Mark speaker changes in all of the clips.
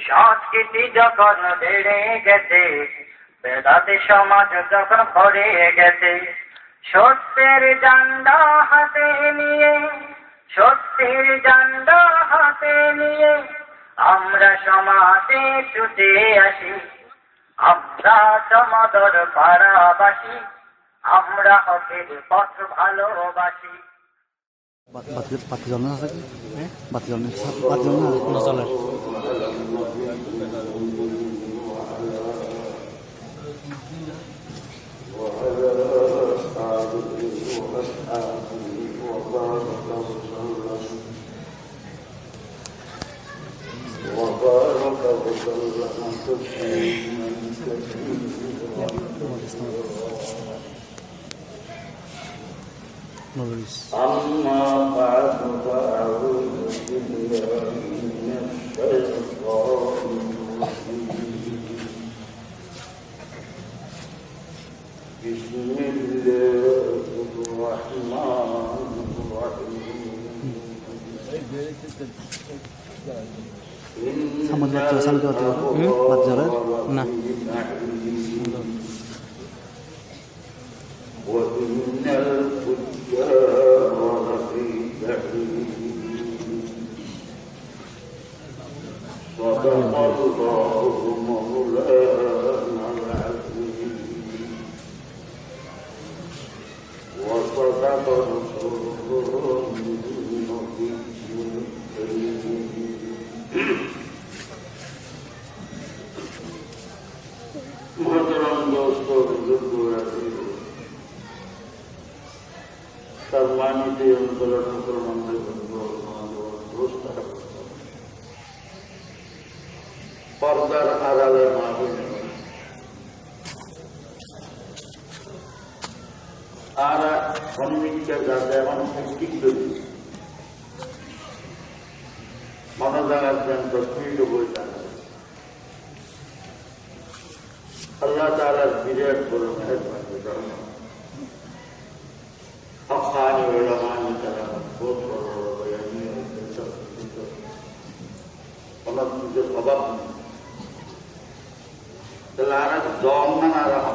Speaker 1: সংস্কৃতি যখন বেড়ে গেছে, বেদাতি সমাজ যখন ভরে গেছে, সত্যের ঝান্ডা হাতে নিয়ে, সত্যের ঝান্ডা হাতে নিয়ে আমরা সমাজে ছুটে আসি। আমরা জমাদর পাড়াবাসী, আমরা হকের পথ ভালোবাসি।
Speaker 2: বাতি জ্বলনা আছে কি? বাতি জ্বলনা কোনো চলে?
Speaker 3: أما بعد فأعوذ بالله من الشيطان الرجيم. بسم الله الرحمن الرحيم.
Speaker 2: সামনে বাতি জ্বলে না?
Speaker 3: وإن الفجار لفي جحيم. صدق الله مولانا العظيم وصدق رسوله النبي الكريم. محترم دوستو بزرگو সম্মানিত পর্দার আড়ালে মাহফিল আর সন্মিকে যাতে এমন ঠিক করি মনোজাগার দেন 10 মিনিট বই থাকে। আল্লাহ তাআলার বিরাট বড় মেহেরবানি ধর্ম हक़ानी उलमानी तरह बहुत बड़ा बयानी है। और मुझे सबक चलाना दौड़ना ना रहा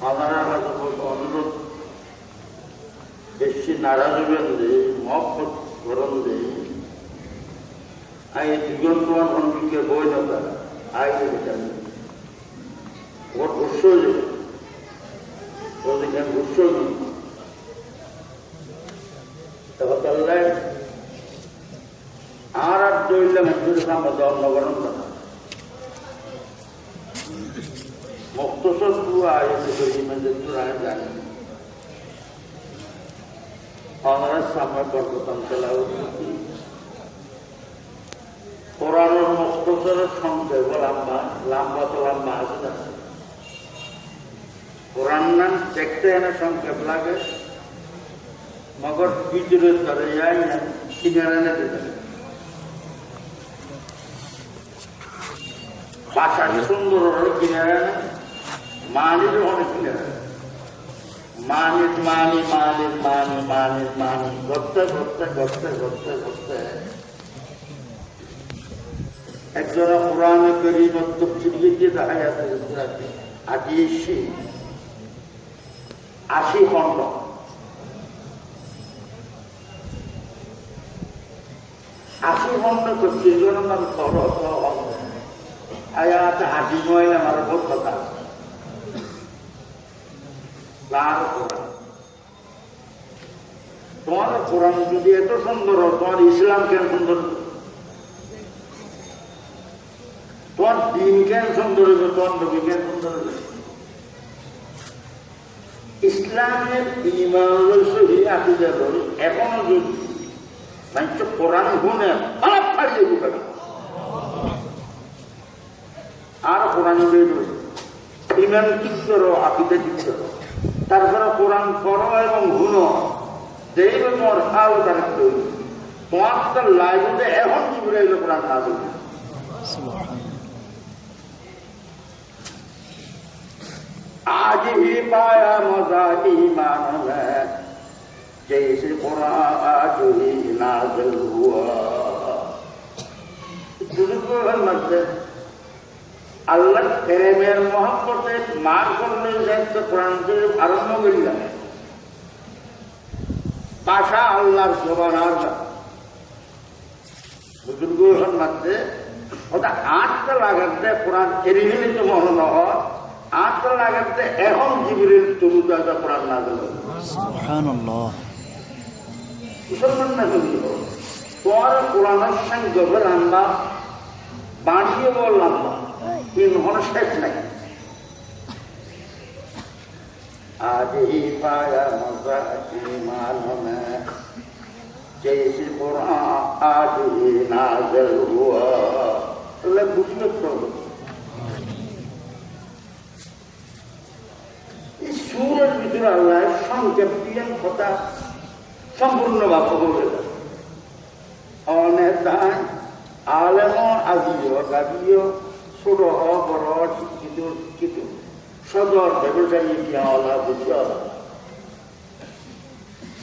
Speaker 3: हमारा बहुत अनुरोध बेशी नाराज दे मौत गरम दे आई जीवन तुम्हार मन के बोझ होता आई बहुत गुस्सा ওদিকে গুচ্ছই তাহলে আর দইলাম একটু আমরা জন্মগ্রহণ করা মুক্তসর আয় জানি আমরা সামনে করতাম তেলাওয়াত কোরআনের মুক্তসরের সংক্ষেপ লম্বা লম্বা তো লম্বা আছে কোরআন নাম দেখতে এনে সংক্ষেপ লাগে মগর ভিতরে ধরে যাই না কিনারে এনে দিতে ভাষা সুন্দর হলে কিনারে এনে মানির অনেক কিনারে মানির মানি মানির মানি মানির মানি করতে করতে করতে করতে করতে একজনে কোরআনে কারীম তফসীর দিয়ে দেখা যাচ্ছে 80 খণ্ড 80 খণ্ড তফসীর নাম খরচ আয়াত হাজি নয় আমার বহুত কথা তার কোরআন তোমার কোরআন যদি এত সুন্দর তোমার ইসলাম কেন সুন্দর তোমার দিন কেন সুন্দর হবে তোমার নবী কেন সুন্দর হবে ইসলামের ইমানের সহি আকিদা ধরে এখনো যদি মানুষ কোরআন গুনে অনেক ফাড়িয়ে দিবে আর কোরআন ইমান ঠিক করো আকিদা ঠিক করো তারপরে কোরআন পড়ো এবং গুনো দেখবে তোমার হাল কারেক্ট হইবে তোমার তো লাইফে এখন কি বলে কোরআন আসবে आज ही पाया मजा ईमान में जैसे कुरान आज ही नाज़िल हुआ দুর্গের মধ্যে আল্লাহ প্রেমের মহব্বতে মার করলে যাচ্ছে কোরআন শরীফ আরম্ভ করিলাম ভাষা আল্লাহর জবান আল্লাহ বুজুর্গের মধ্যে ওটা আটটা লাগাতে কোরআন এরিহিলি তো মনে হয় আটটা লাগাতে এখন জিবরিল তরুদা কোরআন না দিল
Speaker 2: সুবহানাল্লাহ
Speaker 3: মুসলমান না হলি তোমার কোরআনের সঙ্গে গভীর আনবা বাড়িয়ে বললাম না তিন ঘন্টা শেষ নাই আজ হি পায়া মজা ইমান जैसे कुरान आज ही नाज़िल हुआ अल्लाह बुझने तो इस सूरज ভিতরে আল্লাহ সংক্ষেপীয় কথা সম্পূর্ণ ভাবে বলে অনেক আলেম আজিও গাবিও ছোট বড় শিক্ষিত সদর ব্যবসায়ী কিয়ালা বুঝা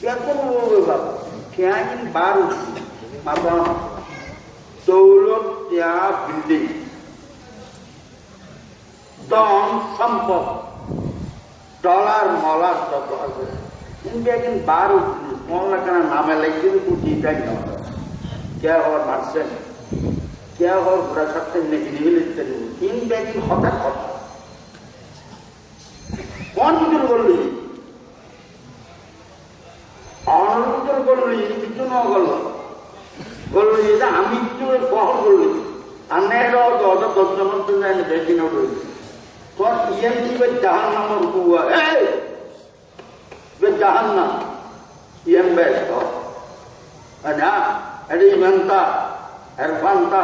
Speaker 3: এখন বাবা Kiain baru apa dawlat ya building don sampok dolar molar toto aja ini bikin baru mola karena nama lagi itu tidak ada kya और marsen kya और बुरा सकते नहीं निविलित करें ini bikin hotak कौन बिल्कुल बोल रही অনন্তর করলি কিছু না বললো যে আমি কিছু বহর করলি আর নেহরাও তো অত দশজনতে যায় না বেশি না করলি তোর ইএমটি বে জাহান নামের কুয়া বে জাহান না ইএম বেশ তো না এটি ইমানতা এরফানতা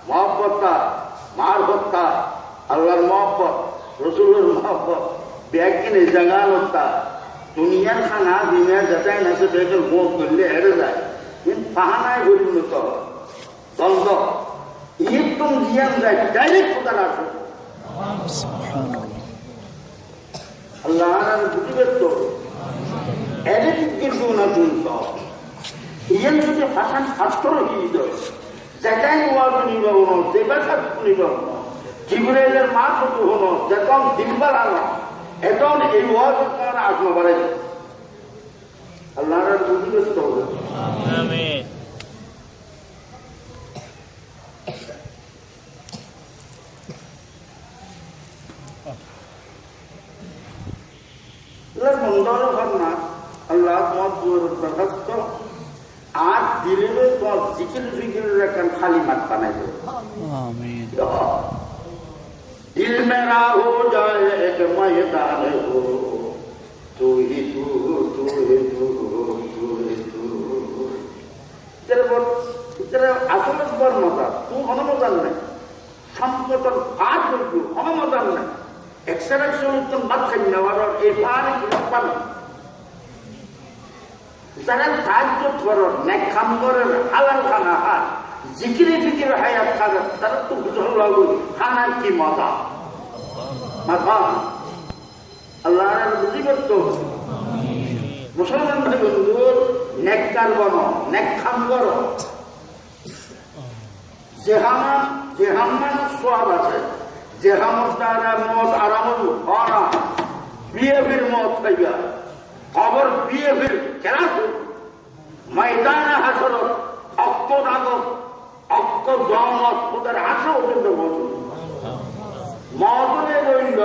Speaker 3: মহব্বতটা মারফতটা আল্লাহর মহব্বত রসুলের মহব্বত ব্যাগিনে জাগানতা দুনিয়ার খানা দুনিয়ার যাতাই না সে বেগের মুখ করলে হেরে যায় কিন্তু পাহানায় বলল তো দ্বন্দ্ব একদম জিয়ান যায় ডাইরেক্ট কোথায় আসে আল্লাহ বুঝবে তো এডিট কিন্তু না শুনতো ইয়ান যদি ভাষান ছাত্র হিত যেটাই ওয়াজ নিবাব না যেবার ছাত্র নিবাব না জিবরাইলের মা কত হনো যখন দিনবার আলো এখন এই ওয়াজ আপনারা আসলো পারে আল্লাহর বুঝবে তো আমিন লা মন্ডল করনা আল্লাহ তোমার দরখাস্ত আর দিলে তো জিকির জিকিরের একটা খালি মাঠ বানাই দেবে
Speaker 2: আমিন
Speaker 3: दिल मेरा हो जाए एक मैदान हो तू ही तू तू ही तू तू ही तू तेरे আসলে বড় মজা তুই অনুমোদন নাই সম্পদর আজ করবি অনুমোদন নাই এক্সেলেন্স সলিউশন বাদ খাই নেওয়ার এই পারে কি পাবে যারা সাহায্য করো নেক কাম করে হালাল খানা হাত জিকিরে ফিকিরে হায়াত খাবে তারা তো বুঝল লাগবে খানার কি মজা মাথা আল্লাহ বুঝি করতো মুসলমান ভাই বন্ধু নেককার বনো নেক খাম করো জেহামান সোয়াব আছে জেহামত দ্বারা মত আরামত হওয়া বিয়ে ফির মত পাইবা খবর বিয়ে ফির কেনা ময়দানে হাসরত অক্ত দাগত অক্ত জমত ওদের হাসো ওদের মদনে রইল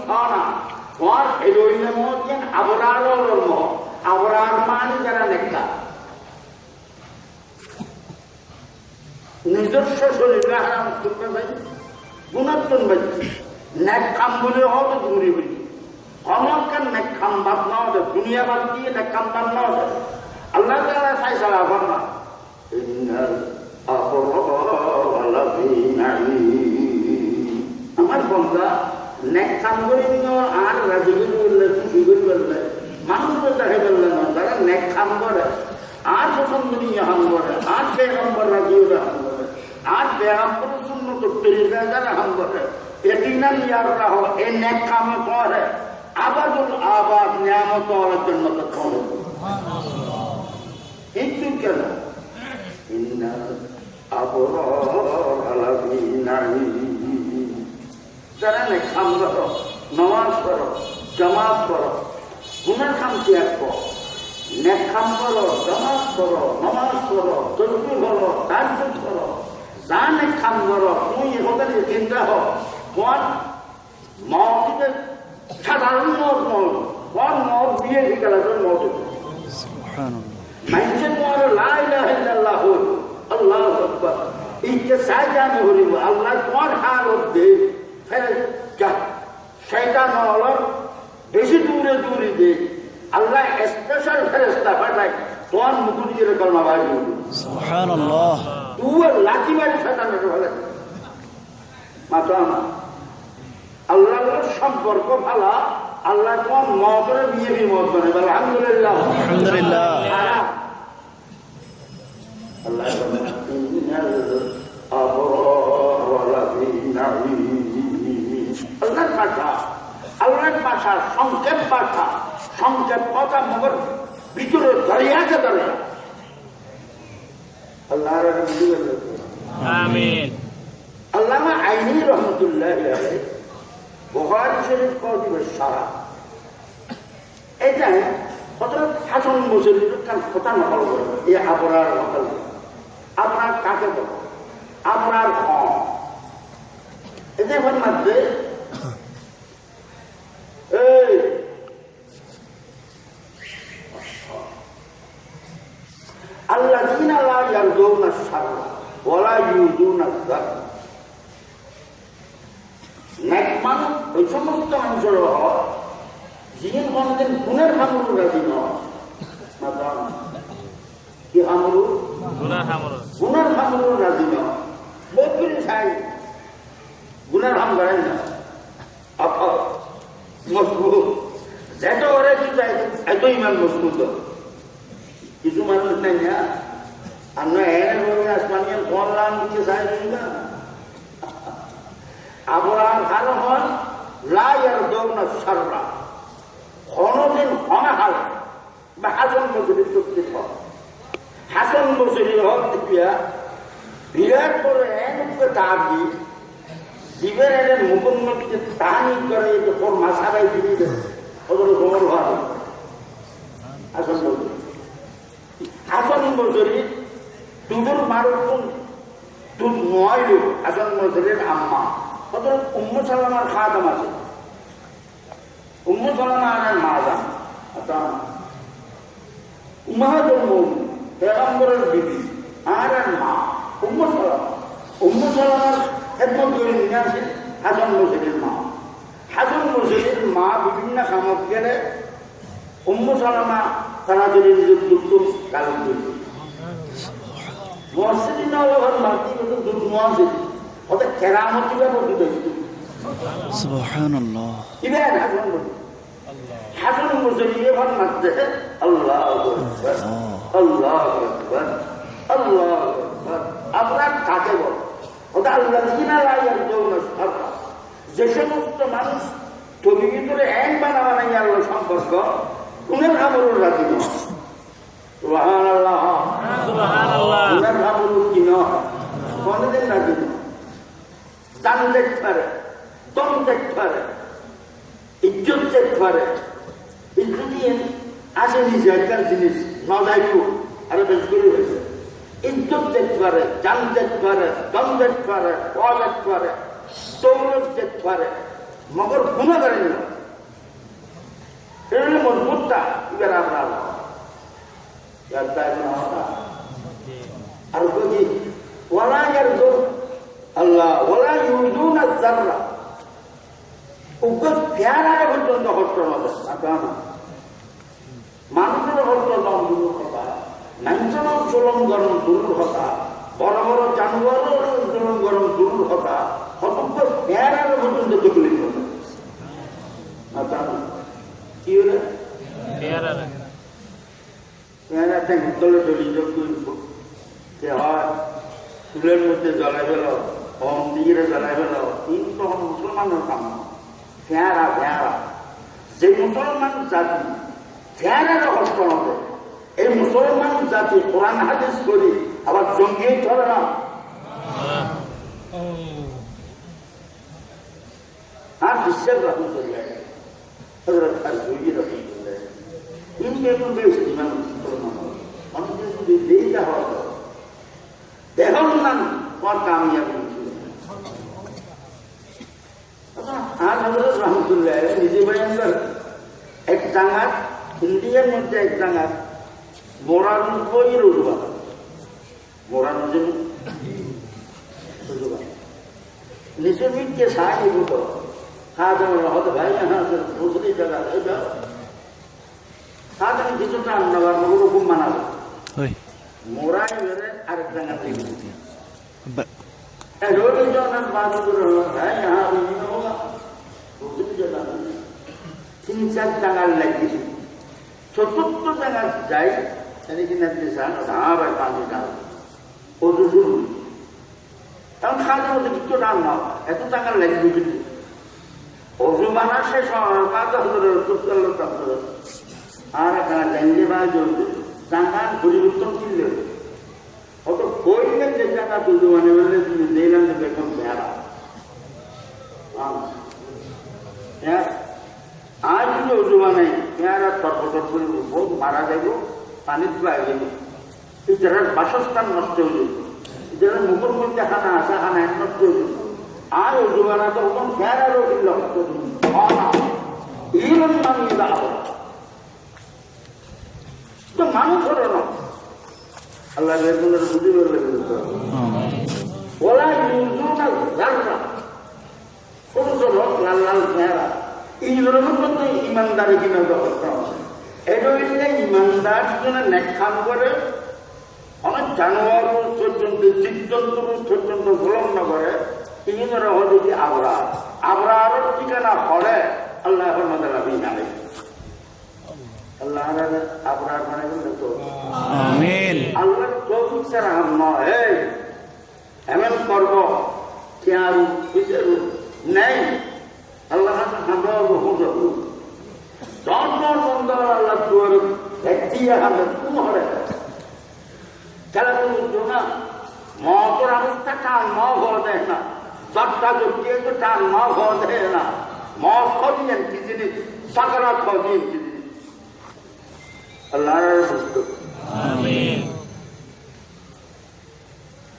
Speaker 3: সানা তোমার এই রইল মত আবরার আবরার মানে যারা নেতা নিজস্ব শরীরে হারাম করতে পাই গুণাত্মন বাচ্চি নেক খাম বলে হবে দূরে বলি অমরকার নেক খাম বাদ না হবে দুনিয়া বাদ দিয়ে নেক খাম বাদ না হবে আল্লাহ তাআলা ফায়সালা ফরমান ইন্নাল আবরার আমার বন্ধা নেক কাম করে আর রাজনীতি করলে খুশি করে বললে মানুষ তো দেখে বললেন না তারা নেক কাম করে আর পছন্দ নিয়ে হাম করে আর বেগম্বর রাজিও হাম করে আর বেগম্বর শূন্য তো তরিকা যারা হাম করে এটিনা ইয়াররা হো এই নেক কামে করে আবাদুল আবাদ নিয়ামত হওয়ার জন্য তো করে কিন্তু কেন ইন্না আবরার যারা নেকাম করো, নামাজ করো, জামাত করো, গুনার কাম ত্যাগ করো, নেকাম করো, জামাত করো, নামাজ করো, তসবিহ করো, তাহাজ্জুদ করো, যা নেকাম করো, তুমি এখানে চিন্তা হও তোমার মত সাধারণ মত নয়, তোমার মত দিয়ে ঠিক আছে মত মানুষের তোমার লা ইলাহা ইল্লাল্লাহ আল্লাহু আকবার ইকে সাজানো হরিব আল্লাহ তোমার হালত দে ফেরেশতা শয়তান হলো বেশি দূরে দূরে দে আল্লাহ স্পেশাল ফেরেশতা পাঠায় তোমার মুকুট দিয়ে কলমা বাইরে
Speaker 2: সুবহানাল্লাহ
Speaker 3: তুই লাঠি মারি শয়তানকে ফেলে মাতা আল্লাহর সম্পর্ক ভালো আল্লাহ তোমার মতের বিয়ে বিমত করে বলে আলহামদুলিল্লাহ
Speaker 2: আলহামদুলিল্লাহ
Speaker 3: আল্লাহ আল্লাহর ভাষা আল্লাহর ভাষা সংক্ষেপ ভাষা সংক্ষেপ কথা মগর ভিতরে দরিয়াকে দরিয়া আল্লাহর
Speaker 4: আমিন
Speaker 3: আল্লামা আইনি রহমতুল্লাহ বুখারী শরীফ কওদিবে সারা এটা হযরত হাসান বসরির কথা নকল করে এই আবরার নকল আপনার কাকে বলো আপনার এদের মধ্যে এই আল্লাযীনা লা ইয়ারজুনা শাররা ওয়া লা ইউযুনা যাররা নেক মানুষ ওই সমস্ত মানুষের হয় যিনি কোনদিন গুণের হামরু রাজি নয় কি হামরু গুণের হামরু রাজি নয় বকরি খাই গুণের হাম করেন না মজবুত যেটা ওরা কি চাই এত ইমান মজবুত কিছু মানুষ নেই না আমরা এনে বলি আসমানিয়ান করলাম কিছু চাই না আবরার ভালো হন লাইয়ার দৌনা সাররা কোনদিন অনাহার বা হাসান বসরির চুক্তি হন হাসান বসরির হক দিয়া বিরাট করে এনকে তাগি জীবের এনে মুকুন্নকে তাহানি করে যখন মাসারাই দিবি ওদের গোমর ভালো হাসান বসরি হাসান বসরি দুপুর মারুন দুধ নয় হাসান বসরির আম্মা হযরত উম্মু সালামার খাদেম আছে উম্মু সালামা আর মা জান আতা উম্মাহাতুল মুমিন পয়গম্বরের বিবি আর মা উম্মু সালামার খেদমত করে নিয়ে আসে হাসান বসরির মা হাসান বসরির মা বিভিন্ন কামত গেলে উম্মু সালামা তাড়াতাড়ি নিজের দুঃখ কালন দিল মসজিদ নববীর মাটি দুধ মসজিদ ওদের কেরামতি ব্যাপার
Speaker 2: সুবহানাল্লাহ
Speaker 3: ইবেন হাসান বসরি এবার মারতে আল্লাহু আকবার আল্লাহু আকবার আল্লাহু আকবার আপনার কাকে বল ওটা আল্লাযীনা লা ইয়ারজুনা শাররা যে সমস্ত মানুষ তুমি ভিতরে এক বানাবা নাই আল্লাহ সম্পর্ক গুণের আমরুর রাজি নয় সুবহানাল্লাহ
Speaker 4: সুবহানাল্লাহ
Speaker 3: গুণের আমরুর কি নয় কোনদিন রাজি নয় দান দেখতে পারে দম দেখতে পারে ইজ্জত দেখতে পারে ইজ্জত দিয়ে আসে নিজে একটা জিনিস নজাইকু আরো বেশ করে হয়েছে ইজ্জত দেখতে পারে জান দেখতে পারে দম দেখতে পারে পা দেখতে পারে দৌলত দেখতে পারে মগর গুণা করেন না এটা মজবুতটা এবার আমরা আর বলি ওয়ালা ইয়ারজু আল্লাহ ওয়ালা ইউযুনা যাররা উগ্র প্যারারে পর্যন্ত হত্যা হবে মানুষের হত্যা দূর কথা মানুষের জলম গরম দূর কথা বড় বড় জানোয়ারের জলম গরম দূর কথা অতঃপর প্যারারে পর্যন্ত তকলিফ হবে কি হলে প্যারাতে দলে দলিত যে হয় চুলের মধ্যে জ্বলাই ফেল হম দিয়ে জ্বলাই ফেল কিন্তু তখন মুসলমানের কাম ফেঁড়া ফেঁড়া যে মুসলমান জাতি ফেঁড়ার কষ্ট হবে এই মুসলমান জাতি কোরআন হাদিস করি আবার জঙ্গি চলে না বিশ্বাস রহমতুল্লাহ হযরত আল-জুয়ি রহমতুল্লাহ ইনকে বেশ ইমান অনেকে যদি দেইটা হয় দেখুন না और कामयाबी आज हजरत रहमतुल्लाह निजी बयान कर एक सांगात इंडियन मध्य एक सांगात मोरान कोई रुजवा मोरान मुझे रुजवा निसुमित के साथ ही बोलो खाद और बहुत भाई यहाँ से दूसरी जगह है जा खाद में जितना नवार मगुरु को मना मोरान मेरे आर सांगात नहीं रोड जो ना बात है यहाँ नहीं होगा दूसरी जगह तीन चार जगह लगी चतुर्थ जगह जाए यानी कि नदी सान कहाँ पर पानी डाल वो तो शुरू तब खाने में कितना डाल ना ऐसा जगह लगी दूसरी और जो माना से बात है तो चल रहा था आर कहाँ जाएंगे बात जो जगह पूरी उत्तम की ले और तो कोई नहीं जैसा का तू जो आने वाले तू देना तो बेकम प्यारा यार आज जो जुबान है प्यारा तर्क बहुत मारा जाएगा पानी पाएगा इस तरह बासस्थान नष्ट हो जाए इस तरह मुकुट में खाना आशा खाना नष्ट हो जाए आज जुबान तो हम प्यारा रोटी लगते हैं इवन मानी दाव तो मानो करो ना अल्लाह के अंदर बुद्धि में लगे बोला यूज़ ना ज़्यादा कौन सा लोग लाल लाल प्यारा इन लोगों को तो ईमानदारी की नजर करता हूँ ऐसे इसलिए ईमानदार जो ना नेक्खान करे हमें जानवरों छोटे जीव-जंतुओं छोटे गुलाम न करे इन लोगों हो जो कि आबरार ठिकाना पड़े अल्लाह को मदद अभी ना ले अल्लाह ने आबरार माने तो आमीन अल्लाह तो बिचार हम न है हमें करबो क्या बिचार नहीं अल्लाह ने हम हो जाओ जानवर बंदर अल्लाह तोर व्यक्ति हम तुम हरे चला तुम जो ना मौत अवस्था का मौ हो देना सत्ता जो किए तो का मौ हो देना मौत को भी किसी ने सकरा को भी अल्लाह ने आमीन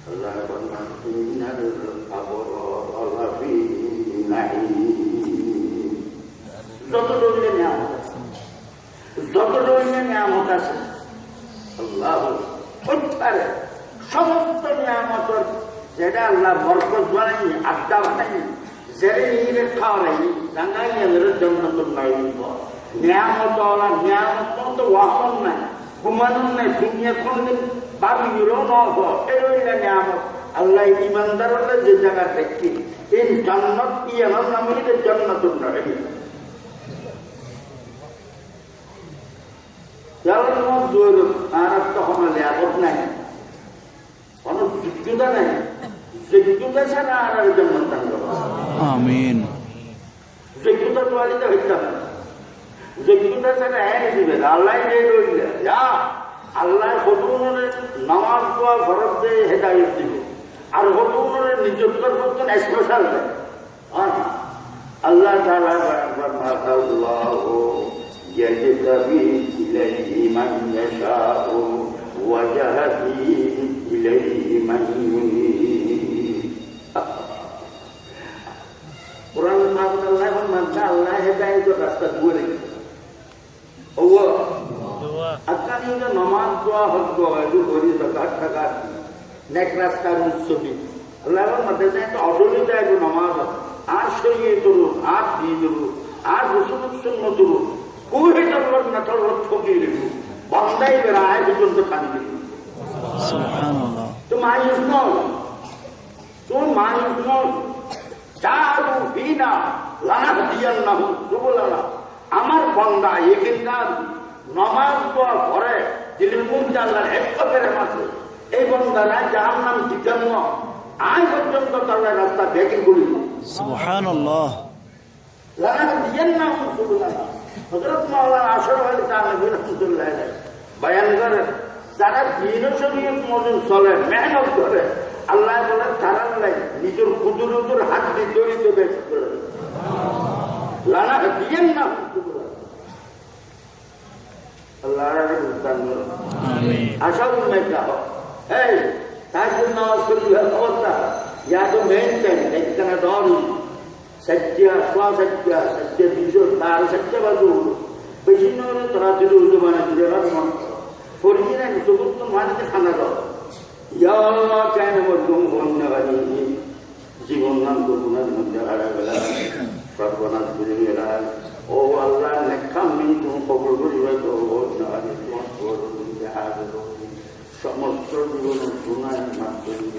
Speaker 3: अल्लाह बंदा दुनिया रे अबो अल्लाह भी नहीं যতটুকু নিয়ামত আছে আল্লাহ প্রত্যেক সমস্ত নিয়ামত যেটা আল্লাহ বরকত বানাই আড্ডা বানাই যেটা নিজের খাওয়া নাই জাঙ্গাই এদের জন্য তো নাই নিয়ামত নিয়ামত তো ওয়াহন নাই ঘুমানো নাই দুনিয়া কোনদিন বাবিরও নব এরইলা নিয়ামত আল্লাহ ইমানদার হলে যে জায়গা দেখি এই জান্নাত কি আমার নামে জান্নাতুন নয় যাওয়ার মধ্যে আর একটা হমালে আপদ নাই কোনো যোগ্যতা নাই যোগ্যতা ছাড়া আর জান্নাত থাকবে আমিন যোগ্যতা তো আলিতে হইতে হবে যোগ্যতা ছাড়া এক দিবে আল্লাহ দিয়ে রইলে যা আল্লাহ হতুনের নামাজ দোয়া ফরজ দিয়ে হেদায়েত দিবে আর হতুনের নিজের মতন স্পেশাল দেয় আল্লাহ তাআলা আল্লাহু يجتبي إليه من يشاء ويهدي إليه من ينيب قرآن ماذا الله ماذا الله هداية راستہ دورے Allah akan ini namaz doa hak doa itu beri zakat zakat nek rasta musubi Allah madanya itu adolita itu namaz asyri itu adi itu rusul sunnah itu कोई जरूरत न तो वो छोटी लिखो बंदा ही मेरा है जो तो खाने लिखो सुभान अल्लाह तुम मायूस न चारू बिना लाना दिया ना हो जो बोला আমার বন্দা এখানকার নামাজ দোয়া করে দিলের মুখ আল্লাহর হেফাজতের মাঝে এই বন্দারা জাহান্নাম দিতেন না আজ পর্যন্ত তারা রাস্তা দেখে গুলি সুবহানাল্লাহ লানা দিয়েন না সুবহানাল্লাহ হযরত মাওলানা আশরাফ আলী থানভী রাহমাতুল্লাহ আলাইহি বয়ান করেন যারা দ্বীন শরীয়ত মজুদ চলে মেহনত করে আল্লাহ বলেন তারা নিজের কুদরতের হাত দিয়ে জড়িত ব্যক্তি করে লানা দিয়েন না আল্লাহ আশা উন্মেটা এই তাজুদ নামাজ পড়ি অবস্থা ইয়া তো মেনটেন একখানা দল সত্য স্বসত্য সত্য বিজয় তার সত্য বাজু বিভিন্ন তোরা যদি উজু বানা দিলে রাখুন পড়িয়ে সমস্ত মানুষকে ঠান্ডা দাও ইয়া আল্লাহ কেন মধ্যম বন্যা বানিয়ে জীবন নাম তো গুণার মধ্যে হারা গেল সর্বনাশ ভুলে গেল ও আল্লাহ নেখাম মিনি তুমি কবর করিবে তো সমস্ত জীবন গুণায় মাফ করিব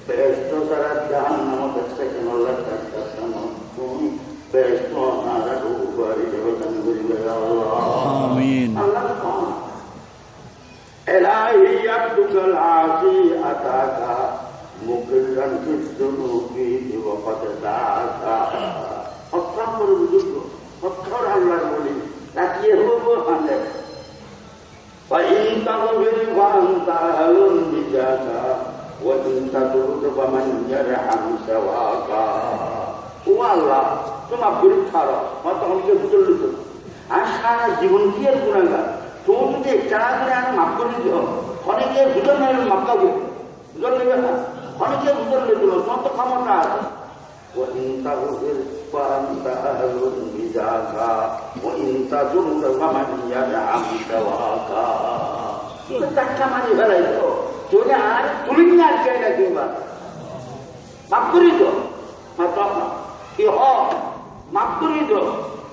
Speaker 3: বেহেশত তারা জাহান নামত সেকেন্ড আল্লাহ তুমি বেহেশত নারা উপরি দেবতান করিবে আল্লাহ
Speaker 2: আমিন
Speaker 3: আল্লাহ এলাহি আব্দুল আসি আতাকা মুকিরান ফিসদুনুকি ওয়াকাদ দাআকা অক্ষর করে বুঝুক অক্ষর আল্লাহর বলি তাকিয়ে হবো হাতে وإن تغفر فأنت أهل بجاك وإن تطرد فمن يرحم سواك ও আল্লাহ তোমার গরিব ছাড়ো মাত্র অনেকে বুঝল আর সারা জীবন কি আর গুণাগার তুমি যদি চারা করে আমি মাফ করে দিও অনেকে বুঝল না মাফ কাউ বুঝল নেবে না অনেকে বুঝল নেবে তোমার তো ক্ষমতা আছে وإن تغفر فأنت أهل بجاك وإن تطرد فمن يرحم سواك ধাক্কা মারি ফেলাই তো চলে আর তুলি নিয়ে আর চাই না কিংবা মাফ করি তো কি হ মাফ করি তো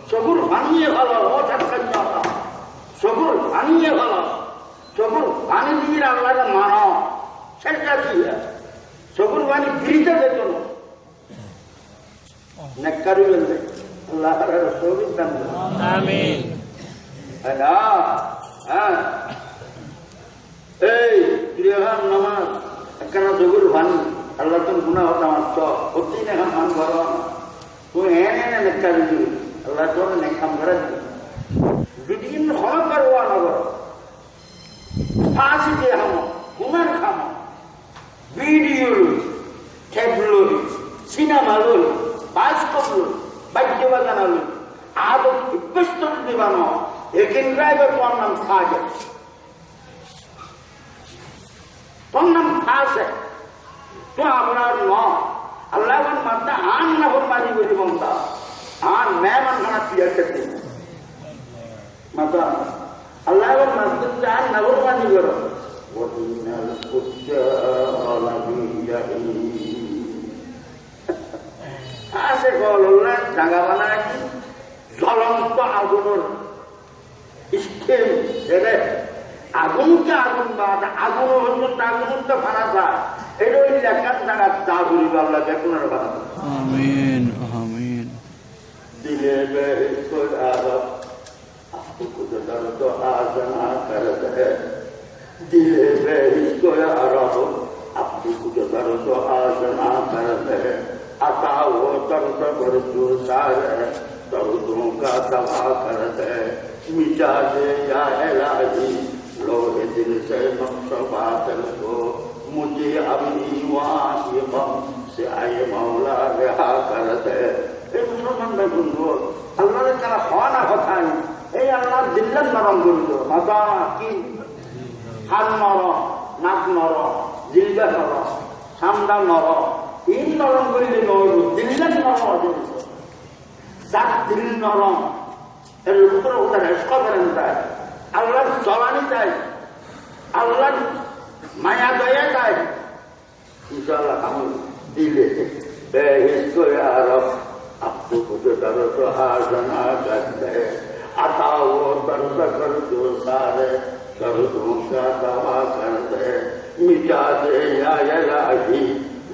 Speaker 3: সবুর বানিয়ে ভালো ও ধাক্কা সবুর বানিয়ে ভালো সবুর বানি দিয়ে আল্লাহকে মানো সেটা কি সবুর বানি ফিরিতে যেত না নেককারি বলবে আল্লাহ সবুর দান আমিন হ্যাঁ এই গৃহান নামাজ একখানা জগুর ভানি আল্লাহ তুমি গুণা হতো আমার চক হতেই না এখন মান ঘর তুমি হ্যাঁ নেকা দিবি আল্লাহ তোর নেকাম ঘরে দিবি যদি কিন্তু ক্ষমা করবো নগর ফাঁসি দিয়ে হাম গুণার খাম ভিডিও ট্যাবলো সিনেমা লোল বাস্তব লোল বাদ্য বাজানা লোল আদৌ ব্যস্ত দিবানো এখান ড্রাইভার তোমার নাম খাওয়া যায় তোর নাম আছে তো আপনার ন আল্লাহ মাত্রা আন না মানি বলি মমতা আন মেহমান খানা পিয়ার করতে মাতা আল্লাহ মাত্রা আন না মানি করো আছে গল্লা জাগা বানায় জ্বলন্ত আগুনের স্টেম আগুনকে আগুন বা আগুন হচ্ছে আগুন তো ফানা যায় এটা ওই লেখার জায়গা চা ঘুরি আল্লাহ দেখুন বানাবো
Speaker 2: আমিন আমিন
Speaker 3: দিলে তো আজনা করে দিলে আপনি কুछ दर तो आजना करते आता वो दर्द कर जो सारे दर्दों का दवा करते मिटा दे या इलाही लोहे दिल से नक्श बातिल को मुझे अपनी वासिक़म से आए मौला रहा करते এই মুসলমানরা বন্ধু আল্লাহর যারা হওয়া না কথাই এই আল্লাহ দিল্লার নরম করিল মাতা কি হাত নরম নাক নরম জিলবা নরম সামদা নরম এই নরম করিলে নরম দিল্লার নরম যার দিল নরম এর উপরে ওটা রেস্ক করেন তাই আল্লাহর জবানি চাই আল্লাহর মায়া দয়া চাই ইনশাআল্লাহ আমি দিলে বেহিস করে আরব आपको कुछ दर तो हाजना करते आता वो दर्द कर जो सारे दर्दों का दवा करते मिटा दे या इलाही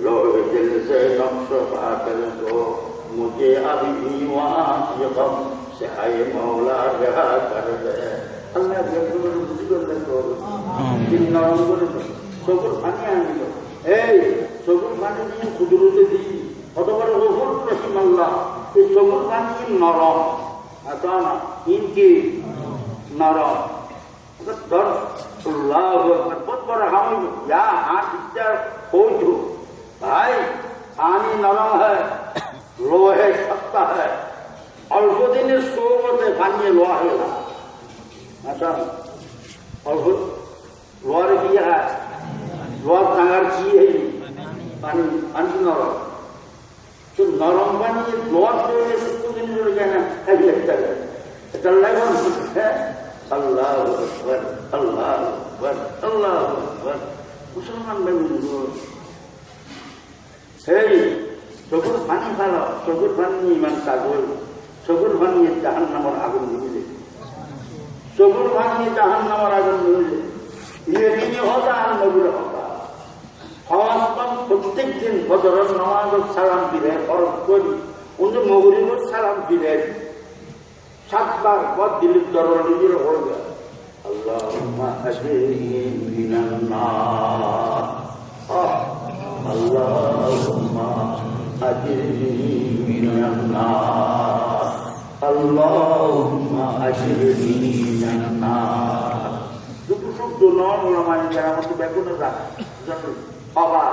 Speaker 3: लोहे दिल से नक्श बातिल को मुझे अभी वहाँ ये गम से आए मौला रहा कर दे अल्लाह के बुजुर्ग को दिन नाम बोले सबुर पानी आने को ए सबुर पानी দিয়ে কুদরত দি অতবার গফুর রহিম আল্লাহ এই সবুর পানি নরম আতা না ইনকি নরম দর আল্লাহু আকবার বহুত বড় হাম ইয়া হাত ইচ্ছা হইতো ভাই পানি নরম है लोहे शक्ता है বানিয়ে লোয়া হয়ে গেল আচ্ছা লোয়ারে কি হয় লোয়ার ডাঙার কি এই পানি পানি নরম তো নরম বানিয়ে লোয়ার তৈরি কতদিন রয়ে যায় না এটা লাগন হ্যাঁ আল্লাহ আকবার আল্লাহ আকবার আল্লাহ আকবার মুসলমান বেগুলো সেই চকুর পানি ভালো চকুর পানি ইমান কাগল চকুর পানি জাহান নামর আগুন নিবিলে চকুর পানি জাহান নামর আগুন নিবিলে ইয়ে তিনি হতা আর নবীর হতা হওয়াস্তম প্রত্যেক দিন বদরের নামাজের সালাম দিলে খরচ করি উনি মগরিবের সালাম দিলেন 7 বার পর দিলীপ দরবার নিজের হয়ে যায় আল্লাহুম্মা আজরিনি মিনান নার আল্লাহুম্মা আজরিনি মিনান নার আল্লাহুম্মা আজরিনি মিনান নার দুটো শব্দ নন ওলামায়ে কেরামত বেগুনে যায় বাবা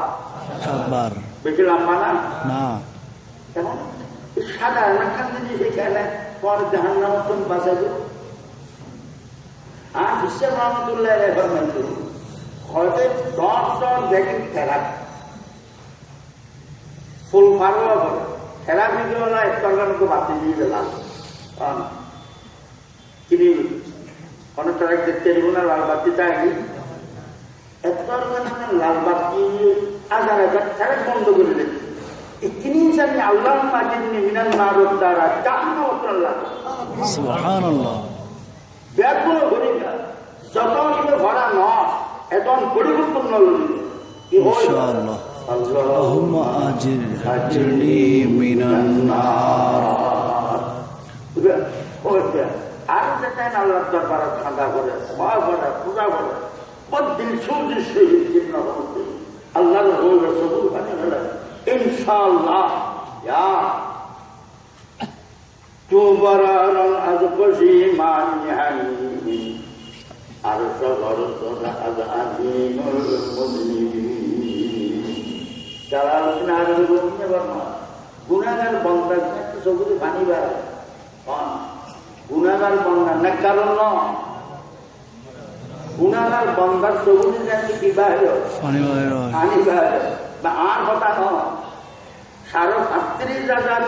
Speaker 2: 7 বার
Speaker 3: বেশি লম্বা না
Speaker 2: না
Speaker 3: কেমন সাধারণ একটা জিনিস এখানে পর জাহান নামত বাঁচাবে আর বিশ্ব রহমতুল্লাহ হয়তো 10 দেখি থেরাপি ফুল মারোয়া বলে থেরাপি হলো এক তরকারকে বাতি দিয়ে দিলাম তিনি অনেক তারা দেখতে দিব না লাল বাতি চাইনি এক তরকার লাল বাতি আজার থেরাপ বন্ধ করে দেখি তিনি জানি আল্লাহ মাজিদনি মিনান নারুদ দ্বারা জাহান্নাম আল্লাহ
Speaker 2: সুবহানাল্লাহ
Speaker 3: ব্যাগুলো ভরি না যত ইবে ভরা নয় এখন পরিবর্তন হলো
Speaker 2: ইনশাআল্লাহ আল্লাহুম্মা আজরিনি মিনান নার
Speaker 3: ওইটা আর যেটা আল্লাহর দরবারে খাদা করে ওয়া করে পূজা করে বদিল সুদিল শহীদ জিন্না হতে আল্লাহর হয়ে সবুর বানিয়ে গেল ইনশাআল্লাহ ইয়া তুবারান আজকশি মানিহানি আর সবরতনা আযানিনুল মুজলিমিন যারা আলোচনা আগে বলতে পারবো গুনাহগার বান্দা একটু সবুরে পানি বার গুনাহগার বান্দা না কারণ না গুনাহগার বান্দার সবুরে জানি কি বাইরে
Speaker 2: পানি
Speaker 3: বাইরে বা আর কথা নয় 37,000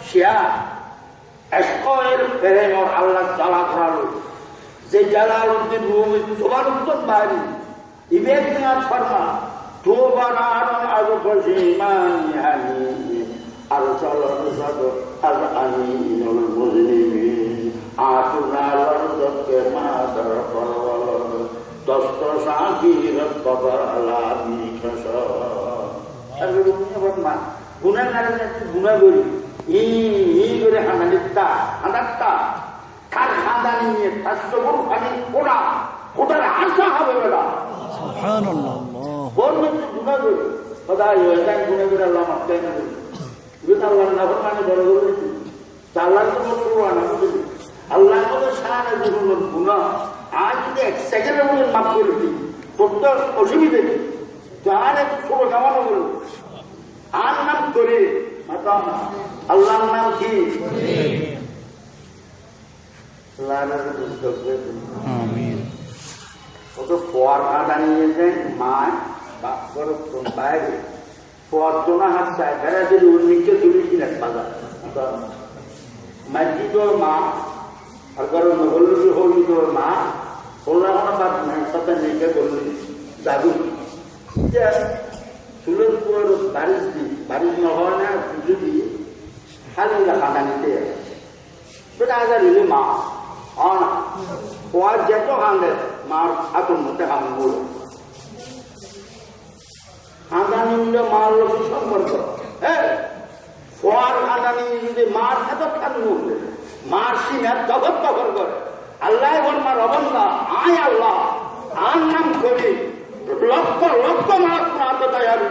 Speaker 3: শিয়া এসকয়ের প্রেমর আল্লাহ জ্বালা করালো যে জালালউদ্দিন রুমি তোমার উত্তর বাড়ি ইবেদ না ফরমা তোবার আরন আজু ফজিমানি হানি আর চলন সদ আজ আমিনুল মুজলিমিন আতুনা লরদকে মাদার পরওয়াল দস্ত সাকির কবলা বিখস আর রুমি বদমা গুনাহগারের একটু গুনাহ করি ই করে হানালিতা হানাত্তা তার খানদানি নিয়ে তার সবুর পানি ওটার আশা হবে বেলা
Speaker 2: সুবহানাল্লাহ
Speaker 3: কোন একটু গুনাহ করি সদাই ওইটাই গুনাহ করে আল্লাহ মাফ করে না এটা আল্লাহর নাফরমানি বড় করে আল্লাহর তো বড় না বুঝলি আল্লাহ তো সারা জীবনের গুনাহ আজ যদি 1 সেকেন্ডের মধ্যে মাফ করে দিই তোর অসুবিধা নেই যার একটু ছোট জামানো বলবো আর নাম করে আল্লাহর নাম কি
Speaker 2: আমিন
Speaker 3: কত পর কাটা নিয়ে যায় মা বাইরে পর জোনা হাত চায় বেড়া যদি ওর নিচে তুলেছিলেন বাজার মাঝি তোর মা আর কারণ হলি হলি তোর মা বললাম না বাদ নাই সাথে নিচে করলি দাদু চুলের পুরো বারিশ নহয় না যদি খালি খানা নিতে সেটা আগে নিলে মা না ওয়ার যেত খান্দে মার হাতের মধ্যে হাম বলে খাঁদানি নিলে মার লোক সম্পর্ক হ্যাঁ ওয়ার খাঁদানি যদি মার এত খান মুখে মার সিনে জগৎ দখল করে আল্লাহ বল মার অবন্ধা আয় আল্লাহ আর নাম করি লক্ষ লক্ষ মাস আত তৈরি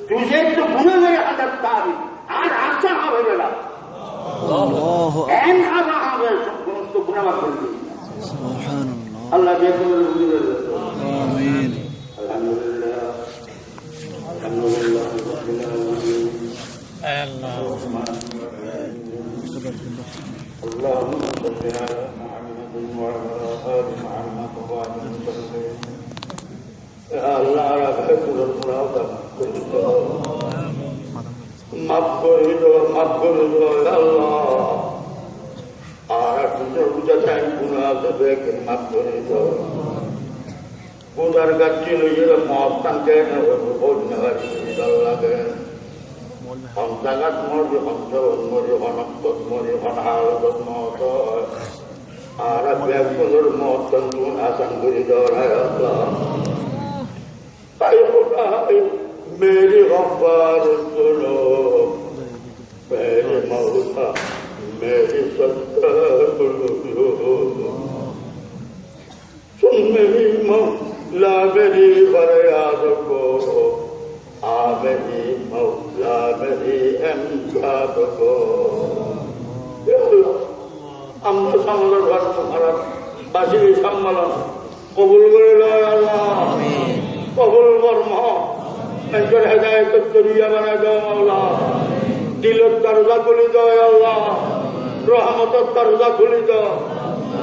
Speaker 3: তুঝে একটু গুনে গেলে হাজার তারি আর আশা হবে বেলা হবে সমস্ত গুণামা করবি আল্লাহ
Speaker 2: আমিন
Speaker 3: আলহামদুলিল্লাহ আলহামদুলিল্লাহ আল্লাহ صل على محمد وعلى آل محمد وبارك وسلم يا الله ربك القرآن মাফ করে দাও আল্লাহ আর কিছু বুঝা চাই গুনাহ আছে দেখে মাফ করে দাও Budar kecil itu mau tangkai nafsu nafsu Allah kan. Sangat mau dihantar, mau dihantar, mau dihantar, mau dihantar. Arab yang pulur mau tentu asam beridor Allah. Tayyibah, meri ghaffar sunu, meri mauta, meri sattar sunu. Sun meri mauta. لا मेरी फरियाद को मेरी मौला मेरी एमदाद को আমরা সম্মেলন ভারত বাসীর সম্মেলন কবুল করে লয় আল্লাহ কবুল কর্ম নিজের হেদায়েত করিয়া বানায় দাও আল্লাহ দিলত দরজা খুলি দাও আল্লাহ রহমতের দরজা খুলি দাও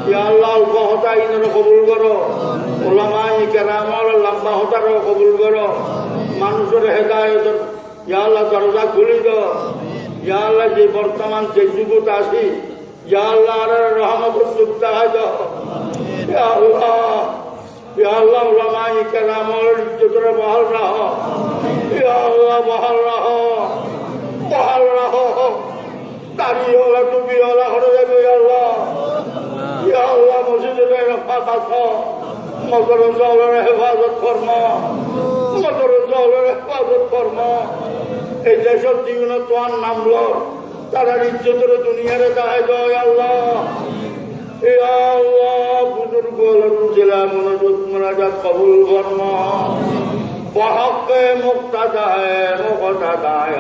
Speaker 3: ইয়া আল্লাহ কথা ইনার কবুল করো উলামায়ে কেরামর লম্বা হতার কবুল করো মানুষের হেদায়েতের ইয়া আল্লাহ দরজা খুলি দাও ইয়া আল্লাহ যে বর্তমান যে যুগত আছি ইয়া আল্লাহ রহমতের যুক্ত হয় দাও ইয়া আল্লাহ উলামায়ে কেরামর ইজ্জতের বহাল রাখো ইয়া আল্লাহ বহাল রাখো দাড়ি ওলা টুপি ওলা হয়ে যাবে আল্লাহ ইয়া আল্লাহ মসজিদের রক্ষা করো মদর জলের হেফাজত ফরমা মদর জলের হেফাজত ফরমা এই দেশের জীবনে তোমার নামলো তারা ইজ্জতের দুনিয়ারে দায় দেয় আল্লাহ ইয়া আল্লাহ বুজুর্গ জেলা মনোযোগ মোনাজাত কবুল ফরমা বহকে মুক্তাদায় মুক্তাদায়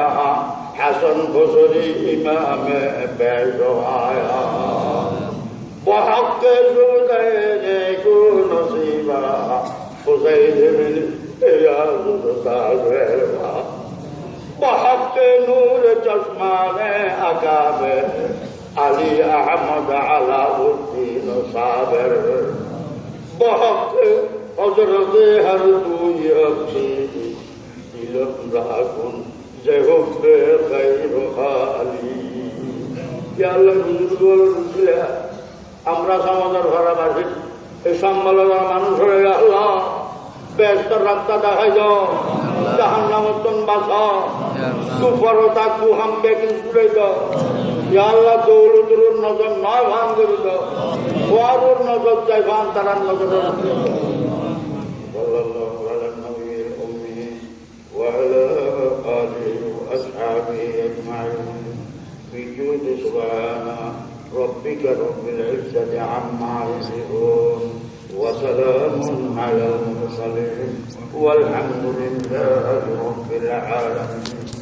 Speaker 3: হাসান বসরি ইমামে বেজোয়া وحق الزبدين يكون نصيبا حسين من رياض الصابرا وحق نور چشمان اکابر علی احمد علاء الدین صابر وحق حضرت ہر دوی اقصیدی علم راکن زہب خیر خالی یا اللہ بزرگ والرسلہ আমরা সমাজের ঘরাবাসী এই সম্মেলনের মানুষ হয়ে আল্লাহ বেহেশতের রাস্তা দেখাই দাও জাহান্নামতন বাঁচাও কুফরতা কুহামকে ছুড়ে দাও ইয়া আল্লাহ দৌলতুর নজর নয় ভান করে দাও ওয়ারুর নজর চাই ভান তারার নজর সাল্লাল্লাহু আলা নবিয়িল উম্মি ওয়া আলা আলিহি ওয়া আসহাবিহি আজমাইন বিজুদ সুবহানা ربك رب العزة عما يصفون وسلام على المرسلين والحمد لله رب العالمين